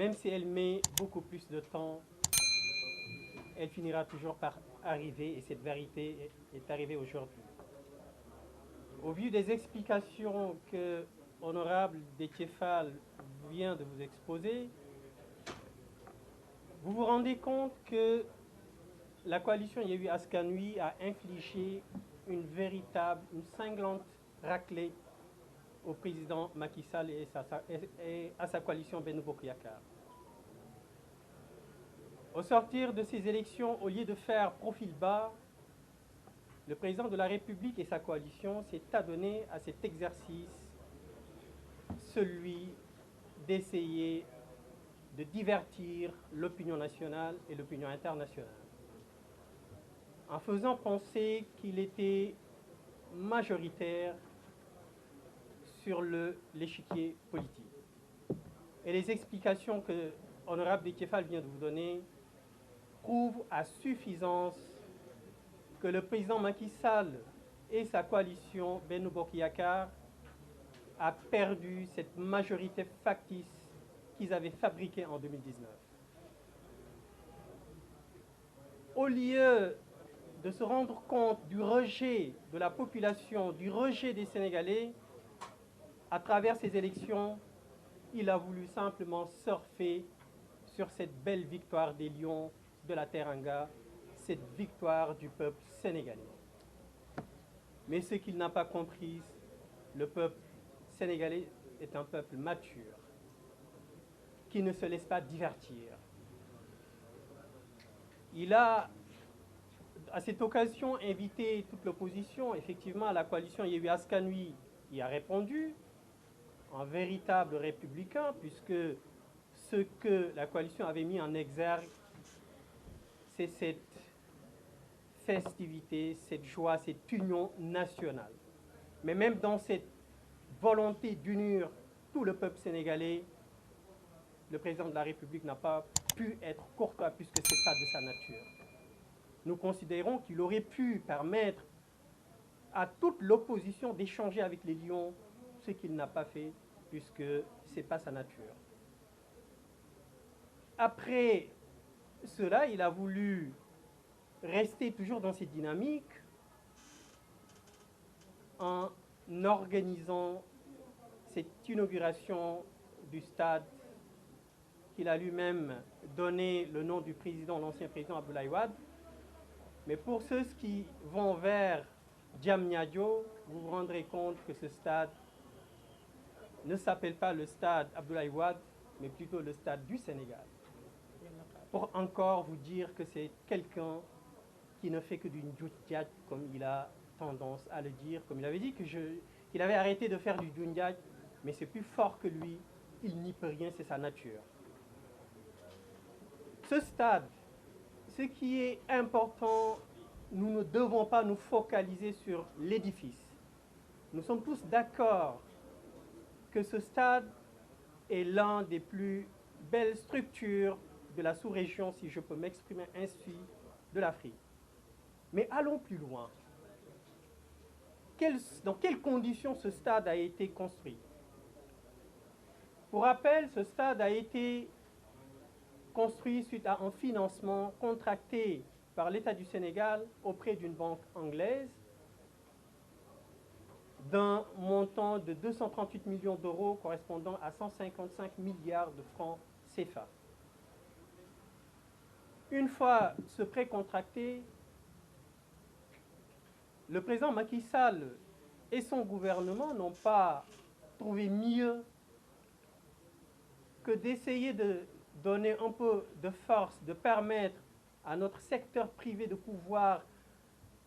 même si elle met beaucoup plus de temps, elle finira toujours par arriver, et cette vérité est arrivée aujourd'hui. Au vu des explications que Honorable Déthié Fall vient de vous exposer, vous vous rendez compte que la coalition Yewwi Askan Wi a infligé une cinglante raclée au président Macky Sall et à sa coalition Benno Bokk Yakaar. Au sortir de ces élections, au lieu de faire profil bas, le président de la République et sa coalition s'est adonné à cet exercice, celui d'essayer de divertir l'opinion nationale et l'opinion internationale, en faisant penser qu'il était majoritaire sur l'échiquier politique. Et les explications que Honorable Déthié Fall vient de vous donner prouvent à suffisance que le président Macky Sall et sa coalition Benno Bokk Yakaar a perdu cette majorité factice qu'ils avaient fabriquée en 2019. Au lieu de se rendre compte du rejet de la population, du rejet des Sénégalais, à travers ces élections, il a voulu simplement surfer sur cette belle victoire des Lions de la Teranga, cette victoire du peuple sénégalais. Mais ce qu'il n'a pas compris, le peuple sénégalais est un peuple mature, qui ne se laisse pas divertir. Il a, à cette occasion, invité toute l'opposition. Effectivement, la coalition Yewwi Askan Wi y a répondu, en véritable républicain, puisque ce que la coalition avait mis en exergue, c'est cette festivité, cette joie, cette union nationale. Mais même dans cette volonté d'unir tout le peuple sénégalais, le président de la République n'a pas pu être courtois puisque ce n'est pas de sa nature. Nous considérons qu'il aurait pu permettre à toute l'opposition d'échanger avec les Lions, ce qu'il n'a pas fait puisque ce n'est pas sa nature. Après cela, il a voulu rester toujours dans cette dynamique en organisant cette inauguration du stade qu'il a lui-même donné le nom du président, l'ancien président Abdoulaye Wade. Mais pour ceux qui vont vers Diamniadio, vous vous rendrez compte que ce stade ne s'appelle pas le stade Abdoulaye Wade, mais plutôt le stade du Sénégal. Pour encore vous dire que c'est quelqu'un qui ne fait que du djoudjadj, comme il a tendance à le dire, comme il avait dit qu'il avait arrêté de faire du djoudjadj, mais c'est plus fort que lui, il n'y peut rien, c'est sa nature. Ce stade, ce qui est important, nous ne devons pas nous focaliser sur l'édifice. Nous sommes tous d'accord que ce stade est l'un des plus belles structures de la sous-région, si je peux m'exprimer ainsi, de l'Afrique. Mais allons plus loin. Dans quelles conditions ce stade a été construit? Pour rappel, ce stade a été construit suite à un financement contracté par l'État du Sénégal auprès d'une banque anglaise d'un montant de 238 millions d'euros correspondant à 155 milliards de francs CFA. Une fois ce prêt contracté, le président Macky Sall et son gouvernement n'ont pas trouvé mieux que d'essayer de donner un peu de force, de permettre à notre secteur privé de pouvoir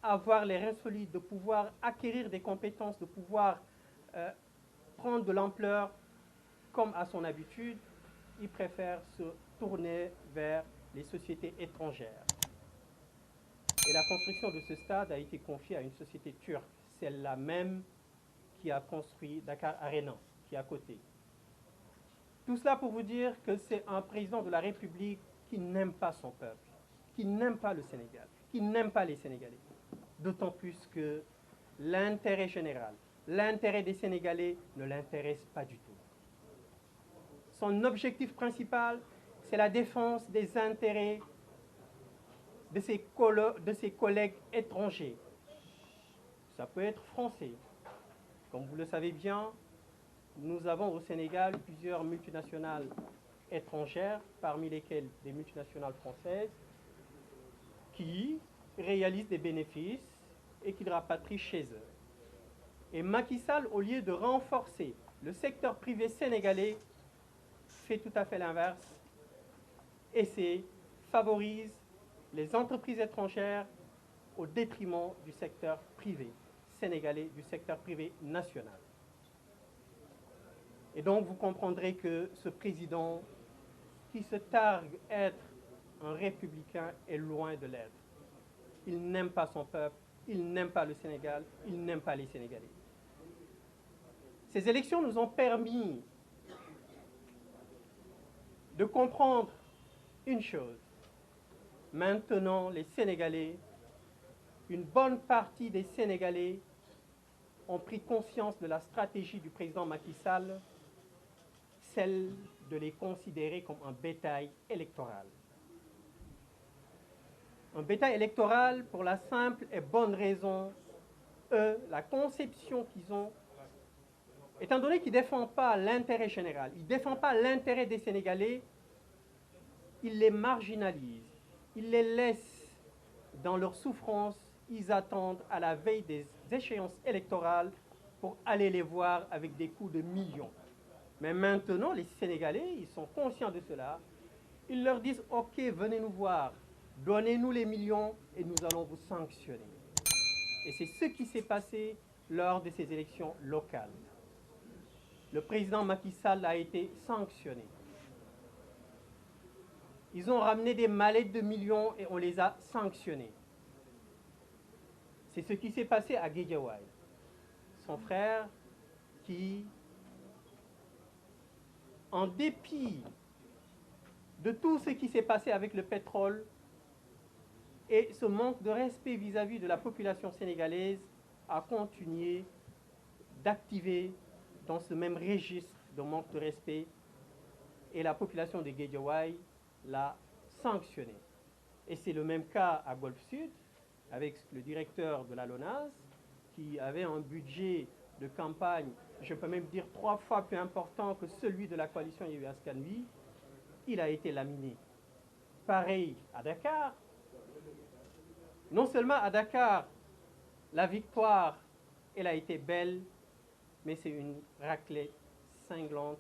avoir les reins solides, de pouvoir acquérir des compétences, de pouvoir prendre de l'ampleur comme à son habitude. Il préfère se tourner vers les sociétés étrangères. Et la construction de ce stade a été confiée à une société turque, celle-là même qui a construit Dakar Arena, qui est à côté. Tout cela pour vous dire que c'est un président de la République qui n'aime pas son peuple, qui n'aime pas le Sénégal, qui n'aime pas les Sénégalais. D'autant plus que l'intérêt général, l'intérêt des Sénégalais ne l'intéresse pas du tout. Son objectif principal, c'est la défense des intérêts de ses collègues étrangers. Ça peut être français. Comme vous le savez bien, nous avons au Sénégal plusieurs multinationales étrangères, parmi lesquelles des multinationales françaises, qui réalisent des bénéfices et qu'ils rapatrient chez eux. Et Macky Sall, au lieu de renforcer le secteur privé sénégalais, fait tout à fait l'inverse et favorise les entreprises étrangères au détriment du secteur privé sénégalais, du secteur privé national. Et donc vous comprendrez que ce président qui se targue être un républicain est loin de l'être. Il n'aime pas son peuple, il n'aime pas le Sénégal, il n'aime pas les Sénégalais. Ces élections nous ont permis de comprendre une chose. Maintenant, les Sénégalais, une bonne partie des Sénégalais ont pris conscience de la stratégie du président Macky Sall, celle de les considérer comme un bétail électoral. Un bétail électoral pour la simple et bonne raison, eux, la conception qu'ils ont, étant donné qu'ils ne défendent pas l'intérêt général, ils ne défendent pas l'intérêt des Sénégalais, ils les marginalisent, ils les laissent dans leur souffrance, ils attendent à la veille des échéances électorales pour aller les voir avec des coûts de millions. Mais maintenant, les Sénégalais, ils sont conscients de cela. Ils leur disent, OK, venez nous voir, donnez-nous les millions et nous allons vous sanctionner. Et c'est ce qui s'est passé lors de ces élections locales. Le président Macky Sall a été sanctionné. Ils ont ramené des mallettes de millions et on les a sanctionnés. C'est ce qui s'est passé à Guédiawaye. Son frère qui, en dépit de tout ce qui s'est passé avec le pétrole et ce manque de respect vis-à-vis de la population sénégalaise, a continué d'activer dans ce même registre de manque de respect et la population de Guédiawaye l'a sanctionné. Et c'est le même cas à Golfe Sud avec le directeur de la LONASE qui avait un budget de campagne, je peux même dire 3 fois plus important que celui de la coalition Yewwi Askan Wi. Il a été laminé. Pareil à Dakar. Non seulement à Dakar, la victoire, elle a été belle, mais c'est une raclée cinglante,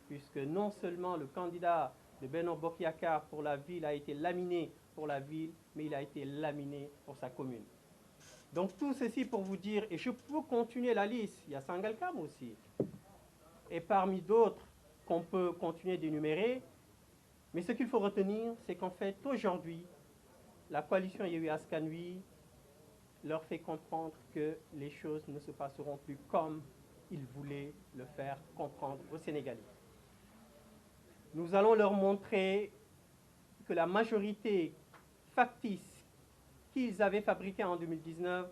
puisque non seulement le candidat de Benno Bokk Yakaar pour la ville a été laminé pour la ville, mais il a été laminé pour sa commune. Donc tout ceci pour vous dire, et je peux continuer la liste, il y a Sangalkam aussi, et parmi d'autres qu'on peut continuer d'énumérer, mais ce qu'il faut retenir, c'est qu'en fait, aujourd'hui, la coalition Yewwi Askan Wi leur fait comprendre que les choses ne se passeront plus comme ils voulaient le faire comprendre aux Sénégalais. Nous allons leur montrer que la majorité factice qu'ils avaient fabriquée en 2019,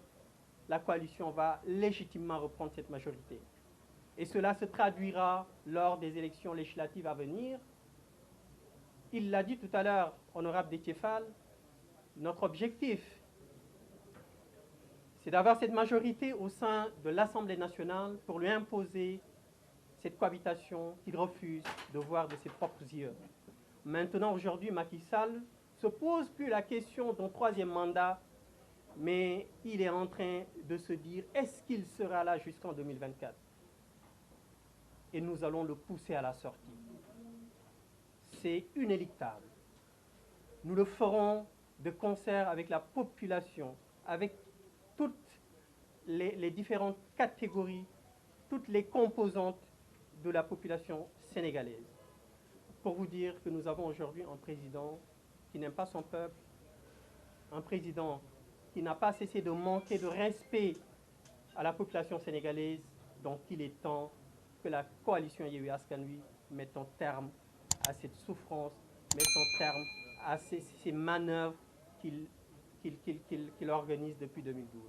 la coalition va légitimement reprendre cette majorité. Et cela se traduira lors des élections législatives à venir. Il l'a dit tout à l'heure, honorable Déthié Fall, notre objectif, c'est d'avoir cette majorité au sein de l'Assemblée nationale pour lui imposer cette cohabitation qu'il refuse de voir de ses propres yeux. Maintenant, aujourd'hui, Macky Sall ne se pose plus la question d'un 3e mandat, mais il est en train de se dire, est-ce qu'il sera là jusqu'en 2024? Et nous allons le pousser à la sortie. C'est inéluctable. Nous le ferons de concert avec la population, avec toutes les différentes catégories, toutes les composantes de la population sénégalaise. Pour vous dire que nous avons aujourd'hui un président qui n'aime pas son peuple, un président qui n'a pas cessé de manquer de respect à la population sénégalaise, donc il est temps que la coalition Yewwi Askan Wi mette un terme à cette souffrance, mette un terme à ces manœuvres qu'il organise depuis 2012.